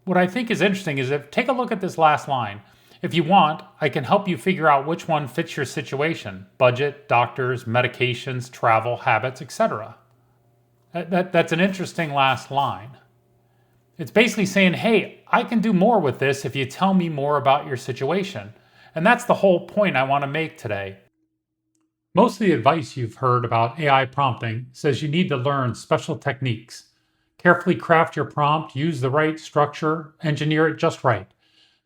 What I think is interesting is take a look at this last line. If you want, I can help you figure out which one fits your situation: budget, doctors, medications, travel, habits, etc. That's an interesting last line. It's basically saying, hey, I can do more with this if you tell me more about your situation. And that's the whole point I want to make today. Most of the advice you've heard about AI prompting says you need to learn special techniques. Carefully craft your prompt, use the right structure, engineer it just right.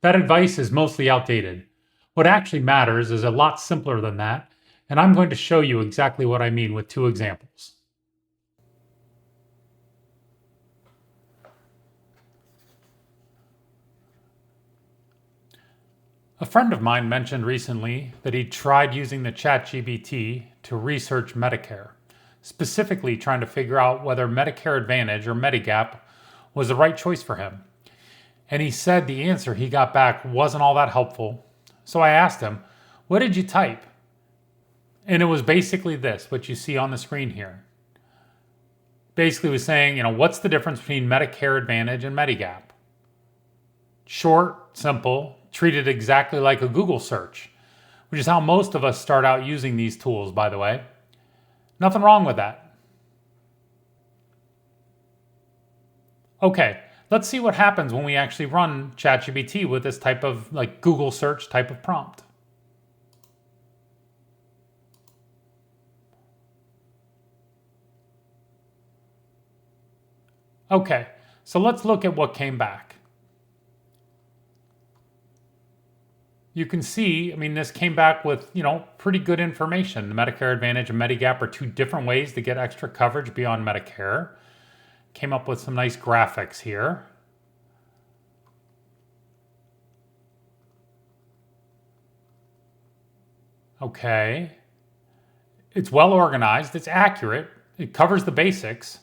That advice is mostly outdated. What actually matters is a lot simpler than that, and I'm going to show you exactly what I mean with two examples. A friend of mine mentioned recently that he tried using the ChatGPT to research Medicare, specifically trying to figure out whether Medicare Advantage or Medigap was the right choice for him. And he said the answer he got back wasn't all that helpful. So I asked him, what did you type? And it was basically this, what you see on the screen here. Basically was saying, what's the difference between Medicare Advantage and Medigap? Short, simple, treated exactly like a Google search, which is how most of us start out using these tools, by the way. Nothing wrong with that. Okay, let's see what happens when we actually run ChatGPT with this type of Google search type of prompt. Okay, so let's look at what came back. You can see, this came back with, pretty good information. The Medicare Advantage and Medigap are two different ways to get extra coverage beyond Medicare. Came up with some nice graphics here. Okay. It's well organized, it's accurate, it covers the basics.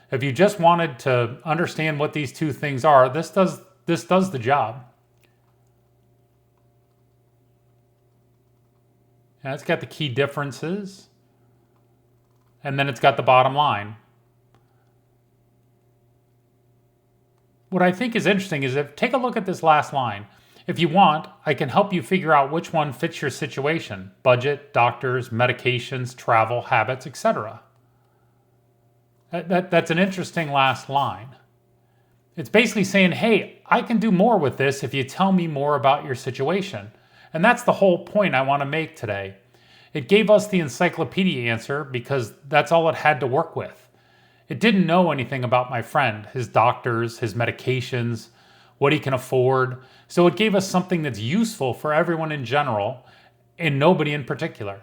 If you just wanted to understand what these two things are, this does the job. And it's got the key differences. And then it's got the bottom line. What I think is interesting is take a look at this last line. If you want, I can help you figure out which one fits your situation: budget, doctors, medications, travel, habits, etc. That's an interesting last line. It's basically saying, hey, I can do more with this if you tell me more about your situation. And that's the whole point I want to make today. It gave us the encyclopedia answer because that's all it had to work with. It didn't know anything about my friend, his doctors, his medications, what he can afford. So it gave us something that's useful for everyone in general and nobody in particular.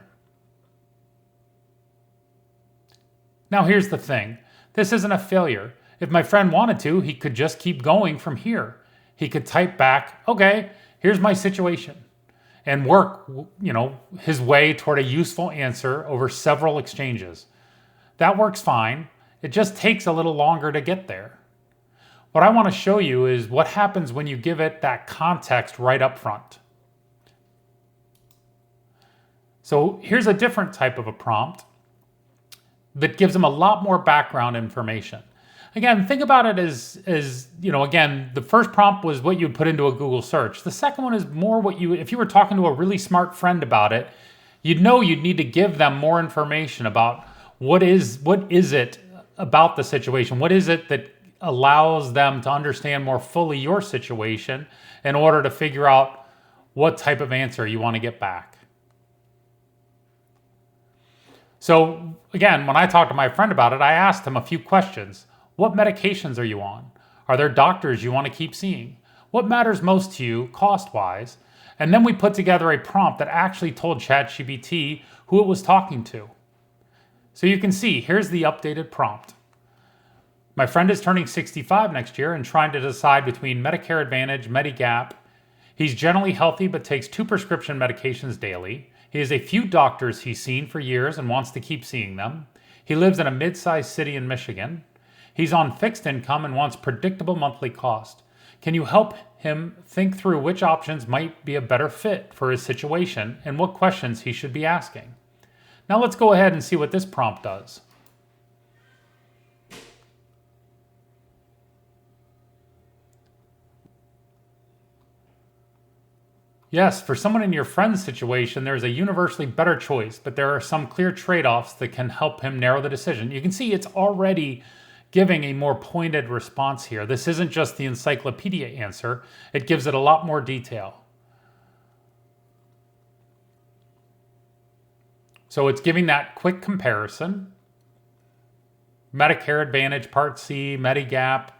Now here's the thing. This isn't a failure. If my friend wanted to, he could just keep going from here. He could type back, okay, here's my situation, and work, his way toward a useful answer over several exchanges. That works fine. It just takes a little longer to get there. What I want to show you is what happens when you give it that context right up front. So here's a different type of a prompt that gives them a lot more background information. Again, think about it as again, the first prompt was what you'd put into a Google search. The second one is more if you were talking to a really smart friend about it, you'd need to give them more information about what is it about the situation? What is it that allows them to understand more fully your situation in order to figure out what type of answer you want to get back? So again, when I talked to my friend about it, I asked him a few questions. What medications are you on? Are there doctors you want to keep seeing? What matters most to you cost-wise? And then we put together a prompt that actually told ChatGPT who it was talking to. So you can see, here's the updated prompt. My friend is turning 65 next year and trying to decide between Medicare Advantage, Medigap. He's generally healthy but takes 2 prescription medications daily. He has a few doctors he's seen for years and wants to keep seeing them. He lives in a mid-sized city in Michigan. He's on fixed income and wants predictable monthly cost. Can you help him think through which options might be a better fit for his situation and what questions he should be asking? Now let's go ahead and see what this prompt does. Yes, for someone in your friend's situation, there's a universally better choice, but there are some clear trade-offs that can help him narrow the decision. You can see it's already giving a more pointed response here. This isn't just the encyclopedia answer. It gives it a lot more detail. So it's giving that quick comparison. Medicare Advantage Part C, Medigap,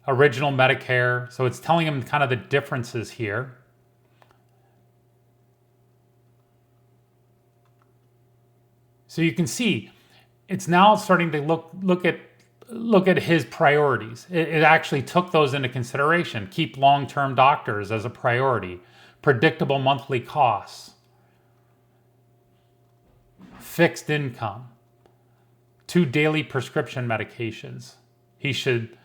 original Medicare. So it's telling him kind of the differences here. So you can see it's now starting to look at his priorities. It actually took those into consideration. Keep long-term doctors as a priority. Predictable monthly costs. Fixed income. 2 daily prescription medications. He should,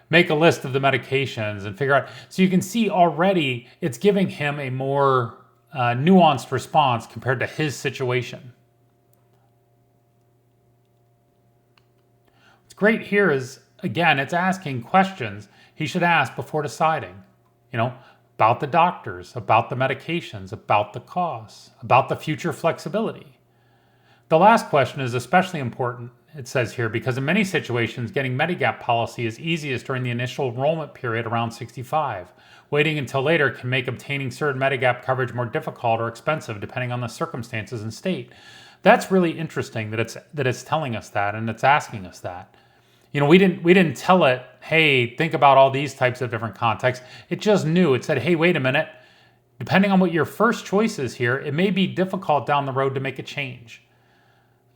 make a list of the medications and figure out. So you can see already it's giving him a more nuanced response compared to his situation. What's great here is, again, it's asking questions he should ask before deciding, about the doctors, about the medications, about the costs, about the future flexibility. The last question is especially important, it says here, because in many situations, getting Medigap policy is easiest during the initial enrollment period around 65. Waiting until later can make obtaining certain Medigap coverage more difficult or expensive depending on the circumstances and state. That's really interesting that it's telling us that and it's asking us that. We didn't tell it, hey, think about all these types of different contexts. It just knew. It said, hey, wait a minute. Depending on what your first choice is here, it may be difficult down the road to make a change.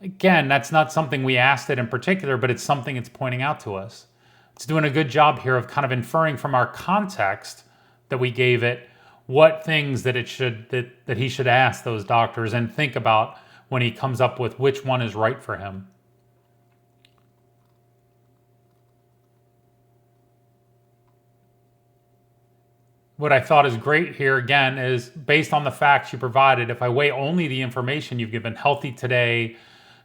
Again, that's not something we asked it in particular, but it's something it's pointing out to us. It's doing a good job here of kind of inferring from our context that we gave it what things that he should ask those doctors and think about when he comes up with which one is right for him. What I thought is great here, again, is based on the facts you provided, if I weigh only the information you've given, healthy today,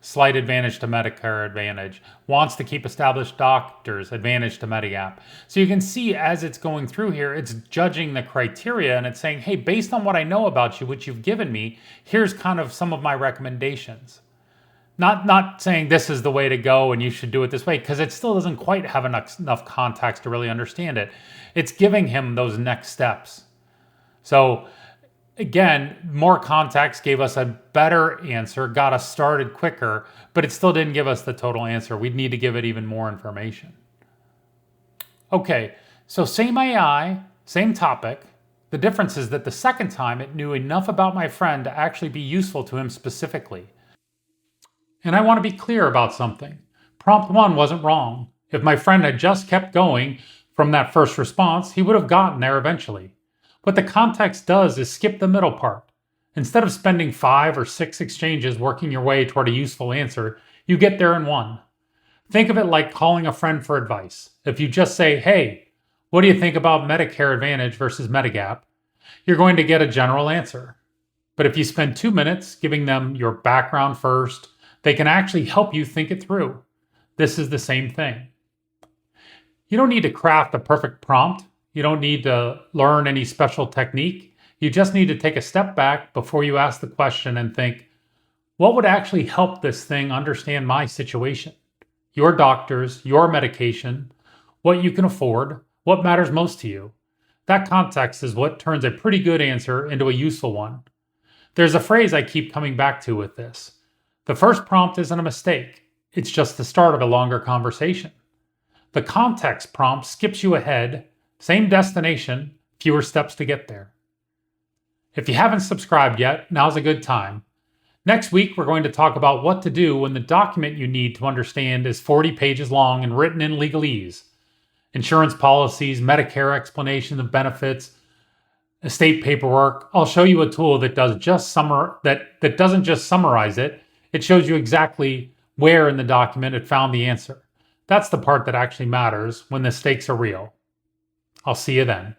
slight advantage to Medicare Advantage, wants to keep established doctors, advantage to Medigap. So you can see as it's going through here, it's judging the criteria and it's saying, hey, based on what I know about you, which you've given me, here's kind of some of my recommendations. Not saying this is the way to go and you should do it this way, because it still doesn't quite have enough context to really understand it. It's giving him those next steps. So again, more context gave us a better answer, got us started quicker, but it still didn't give us the total answer. We'd need to give it even more information. Okay, so same AI, same topic. The difference is that the second time it knew enough about my friend to actually be useful to him specifically. And I want to be clear about something. Prompt 1 wasn't wrong. If my friend had just kept going from that first response, he would have gotten there eventually. What the context does is skip the middle part. Instead of spending 5 or 6 exchanges working your way toward a useful answer, you get there in one. Think of it like calling a friend for advice. If you just say, hey, what do you think about Medicare Advantage versus Medigap? You're going to get a general answer. But if you spend 2 minutes giving them your background first, they can actually help you think it through. This is the same thing. You don't need to craft a perfect prompt. You don't need to learn any special technique. You just need to take a step back before you ask the question and think, what would actually help this thing understand my situation? Your doctors, your medication, what you can afford, what matters most to you. That context is what turns a pretty good answer into a useful one. There's a phrase I keep coming back to with this. The first prompt isn't a mistake. It's just the start of a longer conversation. The context prompt skips you ahead, same destination, fewer steps to get there. If you haven't subscribed yet, now's a good time. Next week, we're going to talk about what to do when the document you need to understand is 40 pages long and written in legalese. Insurance policies, Medicare explanation of benefits, estate paperwork. I'll show you a tool that doesn't just summarize it. It shows you exactly where in the document it found the answer. That's the part that actually matters when the stakes are real. I'll see you then.